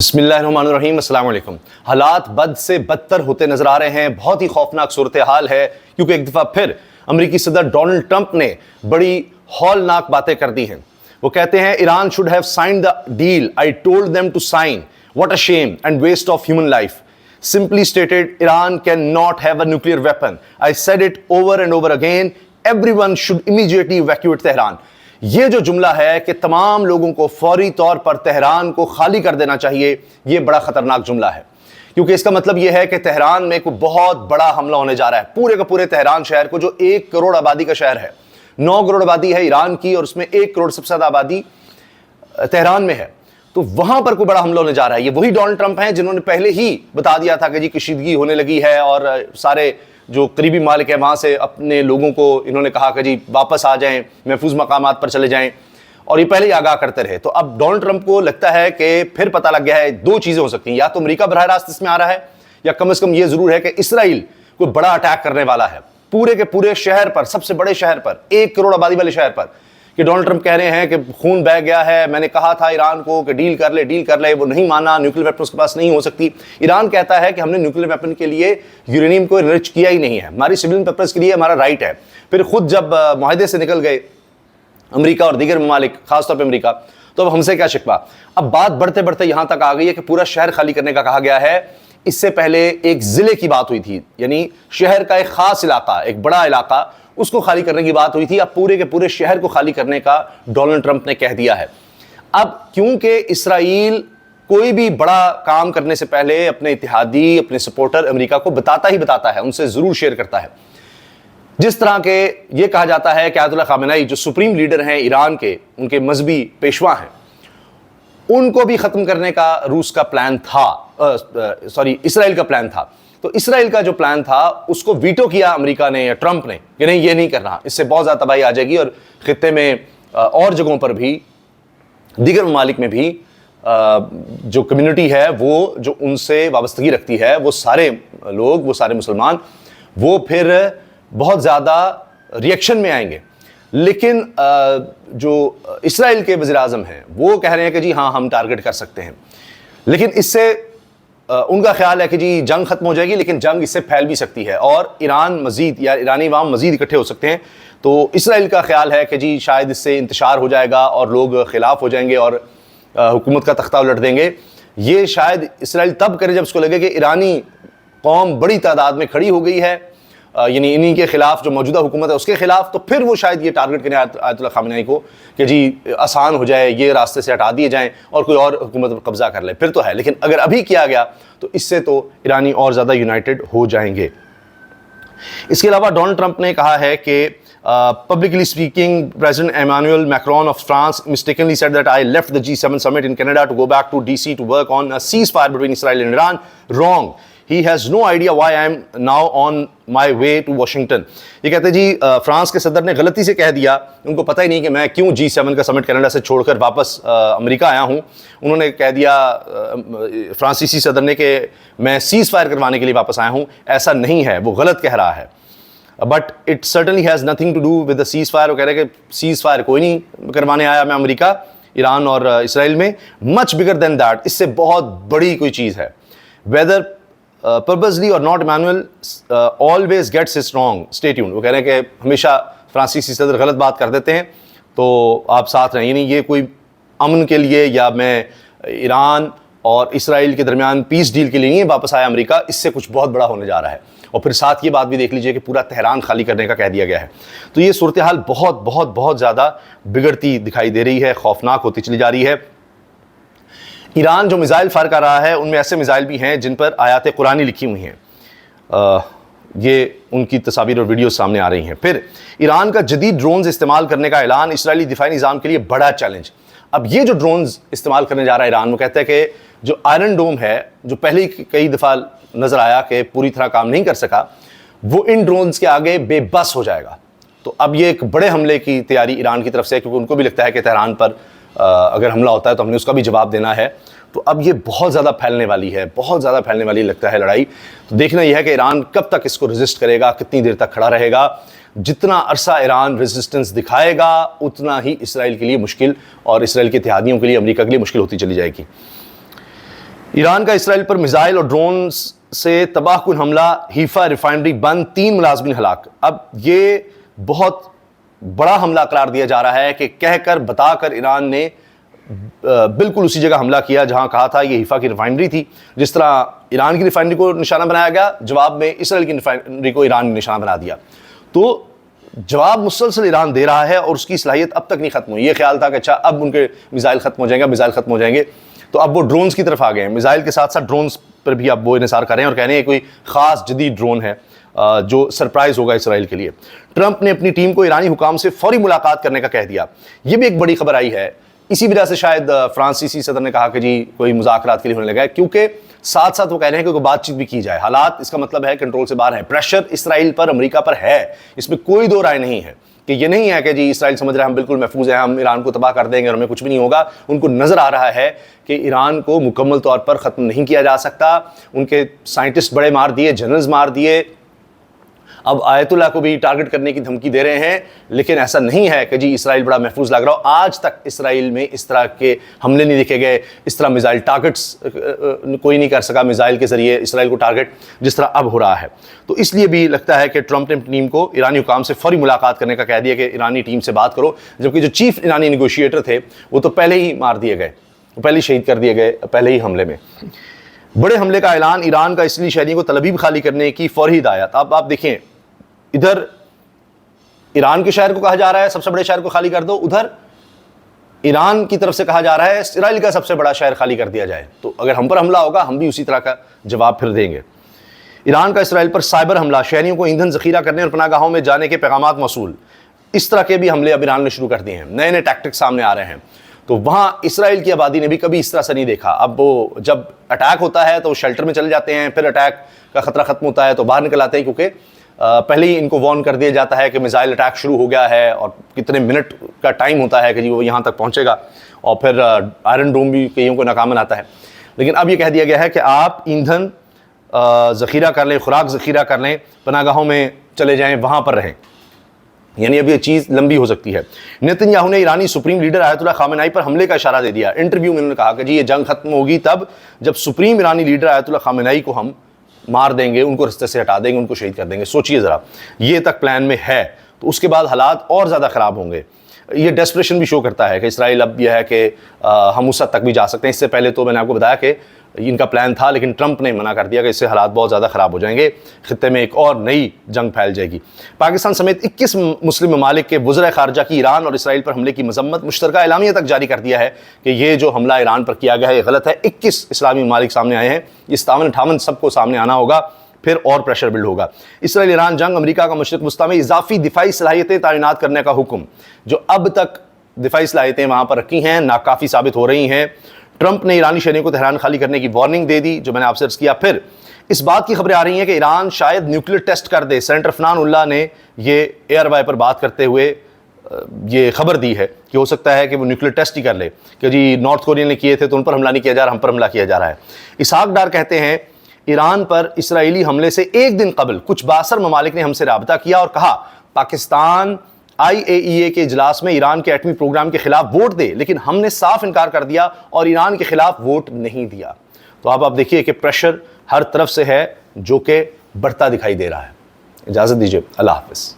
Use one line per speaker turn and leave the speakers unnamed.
बिस्मिल्लाहिर्रहमानिर्रहीम, अस्सलाम वालेकुम। हालात बद से बदतर होते नजर आ रहे हैं। बहुत ही खौफनाक सूरत हाल है क्योंकि एक दफ़ा फिर अमेरिकी सदर डोनाल्ड ट्रंप ने बड़ी हौलनाक बातें कर दी हैं। वो कहते हैं Iran should have signed the deal, I told them to sign, what a shame and waste of human life. Simply stated, Iran cannot have a nuclear weapon. I said it over and over again. Everyone should immediately evacuate Tehran. ये जो जुमला है कि तमाम लोगों को फौरी तौर पर तेहरान को खाली कर देना चाहिए, ये बड़ा खतरनाक जुमला है क्योंकि इसका मतलब ये है कि तेहरान में कोई बहुत बड़ा हमला होने जा रहा है। पूरे का पूरे तेहरान शहर को, जो 1 करोड़ आबादी का शहर है, 9 करोड़ आबादी है ईरान की और उसमें 1 करोड़ सबसे ज्यादा आबादी तेहरान में है, तो वहां पर कोई बड़ा हमला होने जा रहा है। ये वही डोनाल्ड ट्रंप हैं जिन्होंने पहले ही बता दिया था कि जी कशीदगी होने लगी है और सारे जो करीबी मालिक है वहां से अपने लोगों को इन्होंने कहा कि जी वापस आ जाएं, महफूज मकामात पर चले जाएं, और ये पहले ही आगाह करते रहे। तो अब डोनाल्ड ट्रंप को लगता है कि फिर पता लग गया है, 2 चीजें हो सकती हैं, या तो अमेरिका बराह रास्त इसमें आ रहा है, या कम से कम ये जरूर है कि इसराइल कोई बड़ा अटैक करने वाला है पूरे के पूरे शहर पर, सबसे बड़े शहर पर, 1 करोड़ आबादी वाले शहर पर। कि डोनाल्ड ट्रंप कह रहे हैं कि खून बह गया है, मैंने कहा था ईरान को कि डील कर ले, वो नहीं माना, न्यूक्लियर वेपन उसके पास नहीं हो सकती। ईरान कहता है कि हमने न्यूक्लियर वेपन के लिए यूरेनियम को एनरिच किया ही नहीं है, हमारी सिविलियन पर्पस के लिए हमारा राइट है। फिर खुद जब मुआहदे से निकल गए अमेरिका और दीगर ममालिक, खासतौर पर अमेरिका, तो अब हमसे क्या शिकवा। अब बात बढ़ते बढ़ते यहां तक आ गई है कि पूरा शहर खाली करने का कहा गया है। इससे पहले एक जिले की बात हुई थी, यानी शहर का एक खास इलाका, एक बड़ा इलाका, उसको खाली करने की बात हुई थी। अब पूरे के पूरे शहर को खाली करने का डोनाल्ड ट्रंप ने कह दिया है। अब क्योंकि इसराइल कोई भी बड़ा काम करने से पहले अपने इत्तेहादी, अपने सपोर्टर अमेरिका को बताता ही बताता है, उनसे जरूर शेयर करता है। जिस तरह के ये कहा जाता है कि आयतुल्लाह खामेनेई जो सुप्रीम लीडर हैं ईरान के, उनके मजहबी पेशवा हैं, उनको भी खत्म करने का रूस का प्लान था, इसराइल का प्लान था। तो इसराइल का जो प्लान था उसको वीटो किया अमेरिका ने या ट्रंप ने कि नहीं, ये नहीं करना, इससे बहुत ज़्यादा तबाही आ जाएगी और खित्ते में और जगहों पर भी, दीगर ममालिक में भी जो कम्युनिटी है, वो जो उनसे वाबस्तगी रखती है, वो सारे लोग, वो सारे मुसलमान, वो फिर बहुत ज़्यादा रिएक्शन में आएंगे। लेकिन जो इसराइल के वज़ीर आज़म हैं वो कह रहे हैं कि जी हाँ, हम टारगेट कर सकते हैं। लेकिन इससे उनका ख्याल है कि जी जंग खत्म हो जाएगी, लेकिन जंग इससे फैल भी सकती है और ईरान मजीद, या ईरानी अवाम मजीद इकट्ठे हो सकते हैं। तो इसराइल का ख्याल है कि जी शायद इससे इंतशार हो जाएगा और लोग खिलाफ हो जाएंगे और हुकूमत का तख्ता उलट देंगे। ये शायद इसराइल तब करे जब उसको लगे कि ईरानी कौम बड़ी तादाद में खड़ी हो गई है, यानी इन्हीं के खिलाफ, जो मौजूदा हुकूमत है उसके खिलाफ, तो फिर वो शायद ये टारगेट करें आयतुल्लाह खामेनेई को कि जी आसान हो जाए, ये रास्ते से हटा दिए जाएं और कोई और हुकूमत पर कब्जा कर ले, फिर तो है। लेकिन अगर अभी किया गया तो इससे तो ईरानी और ज़्यादा यूनाइटेड हो जाएंगे। इसके अलावा डोनाल्ड ट्रंप ने कहा है कि publicly speaking, President Emmanuel Macron of France mistakenly said that I left the G7 summit in Canada to go back to DC to work on a ceasefire between Israel and Iran. Wrong. He has no idea why I am now on my way to Washington. ये कहते जी France के सदर ने गलती से कह दिया, उनको पता ही नहीं कि मैं क्यों G7 का समिट कनाडा से छोड़कर वापस अमेरिका आया हूँ। उन्होंने कह दिया फ्रांसीसी सदर ने कि मैं सीज फायर करवाने के लिए वापस आया हूँ। ऐसा नहीं है, वो गलत कह रहा है। But it certainly has nothing to do with the ceasefire. वो कह रहे हैं कि सीज फायर कोई नहीं करवाने आया मैं अमेरिका, ईरान और इसराइल में। मच बिगर देन दैट, इससे बहुत बड़ी कोई चीज़ है। वेदर पर्पसली और not, Emmanuel always gets it wrong, stay tuned. वो कह रहे हैं कि हमेशा फ्रांसीसी सदर गलत बात कर देते हैं, तो आप साथ रहें। यानी ये कोई अमन के लिए या मैं ईरान और इसराइल के दरमियान पीस डील के लिए नहीं वापस आया अमेरिका, इससे कुछ बहुत बड़ा होने जा रहा है। और फिर साथ ये बात भी देख लीजिए कि पूरा तेहरान खाली करने का कह दिया गया है। तो ये सूरत हाल बहुत बहुत बहुत ज़्यादा बिगड़ती दिखाई दे रही है, खौफनाक होती चली जा रही है। ईरान जो मिसाइल फायर कर रहा है, उनमें ऐसे मिसाइल भी हैं जिन पर आयात कुरानी लिखी हुई हैं। ये उनकी तस्वीर और वीडियो सामने आ रही हैं। फिर ईरान का जदीद ड्रोन्स इस्तेमाल करने का ऐलान, इसराइली दिफाई निज़ाम के लिए बड़ा चैलेंज। अब ये जो ड्रोन्स इस्तेमाल करने जा रहा है ईरान, वो कहता है कि जो आयरन डोम है, जो पहले कई दफ़ा नज़र आया कि पूरी तरह काम नहीं कर सका, वो इन ड्रोन्स के आगे बेबस हो जाएगा। तो अब ये एक बड़े हमले की तैयारी ईरान की तरफ से है, क्योंकि उनको भी लगता है कि तेहरान पर अगर हमला होता है तो हमने उसका भी जवाब देना है। तो अब ये बहुत ज़्यादा फैलने वाली है, बहुत ज़्यादा फैलने वाली लगता है लड़ाई। तो देखना यह है कि ईरान कब तक इसको रेजिस्ट करेगा, कितनी देर तक खड़ा रहेगा। जितना अरसा ईरान रेजिस्टेंस दिखाएगा, उतना ही इसराइल के लिए मुश्किल और इसराइल के इत्तेहादियों के लिए, अमेरिका के लिए मुश्किल होती चली जाएगी। ईरान का इसराइल पर मिसाइल और ड्रोन से तबाहकुन हमला, हीफा रिफाइनरी बंद, 3 मुलाजमिन हलाक। अब ये बहुत बड़ा हमला करार दिया जा रहा है कि कहकर बताकर ईरान ने बिल्कुल उसी जगह हमला किया जहां कहा था ये हीफा की रिफाइनरी थी। जिस तरह ईरान की रिफाइनरी को निशाना बनाया गया, जवाब में इसराइल की रिफाइनरी को ईरान ने निशाना बना दिया। तो जवाब मुसलसल ईरान दे रहा है और उसकी सलाहियत अब तक नहीं खत्म हुई। ये ख्याल था कि अच्छा अब उनके मिसाइल खत्म हो जाएंगे, मिसाइल खत्म हो जाएंगे, तो अब वो ड्रोन्स की तरफ आ गए हैं। मिसाइल के साथ साथ ड्रोन्स पर भी अब वो इन्हिसार कर रहे हैं और कह रहे हैं कोई खास जदीद ड्रोन है जो सरप्राइज होगा इसराइल के लिए। ट्रंप ने अपनी टीम को ईरानी हुकाम से फौरी मुलाकात करने का कह दिया। ये भी एक बड़ी खबर आई है। इसी वजह से शायद फ्रांसीसी सदर ने कहा कि जी कोई मुज़ाकरात के लिए होने लगा है, क्योंकि साथ साथ वो कह रहे हैं कि कोई बातचीत भी की जाए। हालात इसका मतलब है कंट्रोल से बाहर है, प्रेशर इसराइल पर, अमेरिका पर है, इसमें कोई दो राय नहीं है कि ये नहीं है कि जी इसराइल समझ रहा है हम बिल्कुल महफूज हैं, हम ईरान को तबाह कर देंगे और हमें कुछ भी नहीं होगा। उनको नजर आ रहा है कि ईरान को मुकम्मल तौर पर ख़त्म नहीं किया जा सकता। उनके साइंटिस्ट बड़े मार दिए, जनरल्स मार दिए, अब आयतुल्लाह को भी टारगेट करने की धमकी दे रहे हैं। लेकिन ऐसा नहीं है कि जी इसराइल बड़ा महफूज लग रहा हो। आज तक इसराइल में इस तरह के हमले नहीं देखे गए, इस तरह मिसाइल टारगेट्स कोई नहीं कर सका मिसाइल के जरिए इसराइल को टारगेट, जिस तरह अब हो रहा है। तो इसलिए भी लगता है कि ट्रंप ने टीम को ईरानी हुकाम से फौरी मुलाकात करने का कह दिया कि ईरानी टीम से बात करो। जबकि जो चीफ ईरानी नेगोशिएटर थे वो तो पहले ही मार दिए गए, पहले ही शहीद कर दिए गए पहले ही हमले में। बड़े हमले का ऐलान, ईरान का इसराइली शहरियों को तलबीब खाली करने की फौरी हिदायत। अब आप देखें, इधर ईरान के शहर को कहा जा रहा है सबसे बड़े शहर को खाली कर दो, उधर ईरान की तरफ से कहा जा रहा है इसराइल का सबसे बड़ा शहर खाली कर दिया जाए। तो अगर हम पर हमला होगा हम भी उसी तरह का जवाब फिर देंगे। ईरान का इसराइल पर साइबर हमला, शहरियों को ईंधन जखीरा करने और पनाहगाहों में जाने के पैगामात मौसूल। इस तरह के भी हमले अब ईरान ने शुरू कर दिए हैं, नए नए टैक्टिक्स सामने आ रहे हैं। तो वहां इसराइल की आबादी ने भी कभी इस तरह से नहीं देखा। अब वो जब अटैक होता है तो शेल्टर में चले जाते हैं, फिर अटैक का खतरा खत्म होता है तो बाहर निकल आते हैं, क्योंकि पहले ही इनको वार्न कर दिया जाता है कि मिसाइल अटैक शुरू हो गया है और कितने मिनट का टाइम होता है कि जी वो यहाँ तक पहुँचेगा। और फिर आयरन डोम भी कईयों को नाकाम बनाता है। लेकिन अब ये कह दिया गया है कि आप ईंधन ज़ख़ीरा कर लें, खुराक ज़ख़ीरा कर लें, पनाहगाहों में चले जाएं, वहाँ पर रहें। यानी अब ये चीज़ लंबी हो सकती है। नेतन्याहू ने ईरानी सुप्रीम लीडर आयतुल्लाह खामेनेई पर हमले का इशारा दे दिया। इंटरव्यू में उन्होंने कहा कि जी ये जंग खत्म होगी तब जब सुप्रीम ईरानी लीडर आयतुल्लाह खामेनेई को हम मार देंगे, उनको रास्ते से हटा देंगे, उनको शहीद कर देंगे। सोचिए ज़रा, ये तक प्लान में है। तो उसके बाद हालात और ज़्यादा ख़राब होंगे। ये डेस्परेशन भी शो करता है कि इसराइल अब यह है कि हम उस हद तक भी जा सकते हैं। इससे पहले तो मैंने आपको बताया कि इनका प्लान था, लेकिन ट्रंप ने मना कर दिया कि इससे हालात बहुत ज़्यादा ख़राब हो जाएंगे, खित्ते में एक और नई जंग फैल जाएगी। पाकिस्तान समेत 21 मुस्लिम ममालिक के वज़ीर ख़ारजा की ईरान और इसराइल पर हमले की मजम्मत, मुश्तरका एलामिया तक जारी कर दिया है कि ये जो हमला ईरान पर किया गया है ये गलत है। 21 इस्लामी ममालिक सामने आए हैं, 57-58 सबको सामने आना होगा, फिर और प्रेशर बिल्ड होगा। इसराइल ईरान जंग, अमेरिका का मशरिक़ वस्ता में इजाफी दिफाई सलाहियतें तैनात करने का हुक्म। जो अब तक दिफाई सलाहियतें वहाँ पर रखी हैं नाकाफ़ी साबित हो रही हैं। ट्रंप ने ईरानी शहरियों को तेहरान खाली करने की वार्निंग दे दी, जो मैंने आपसे अर्ज़ किया। फिर इस बात की खबरें आ रही हैं कि ईरान शायद न्यूक्लियर टेस्ट कर दे। सेनेटर फनान उल्लाह ने ये एयरवाई पर बात करते हुए ये खबर दी है कि हो सकता है कि वो न्यूक्लियर टेस्ट ही कर ले कि जी नॉर्थ कोरिया ने किए थे तो उन पर हमला नहीं किया जा रहा, हम पर हमला किया जा रहा है। इसहाक डार कहते हैं ईरान पर इसराइली हमले से एक दिन कबल कुछ बासर ममालिक ने हमसे राबता किया और कहा पाकिस्तान IAEA के इजलास में ईरान के एटमी प्रोग्राम के खिलाफ वोट दे, लेकिन हमने साफ इनकार कर दिया और ईरान के खिलाफ वोट नहीं दिया। तो अब आप देखिए कि प्रेशर हर तरफ से है जो कि बढ़ता दिखाई दे रहा है। इजाज़त दीजिए, अल्लाह हाफ़िज़।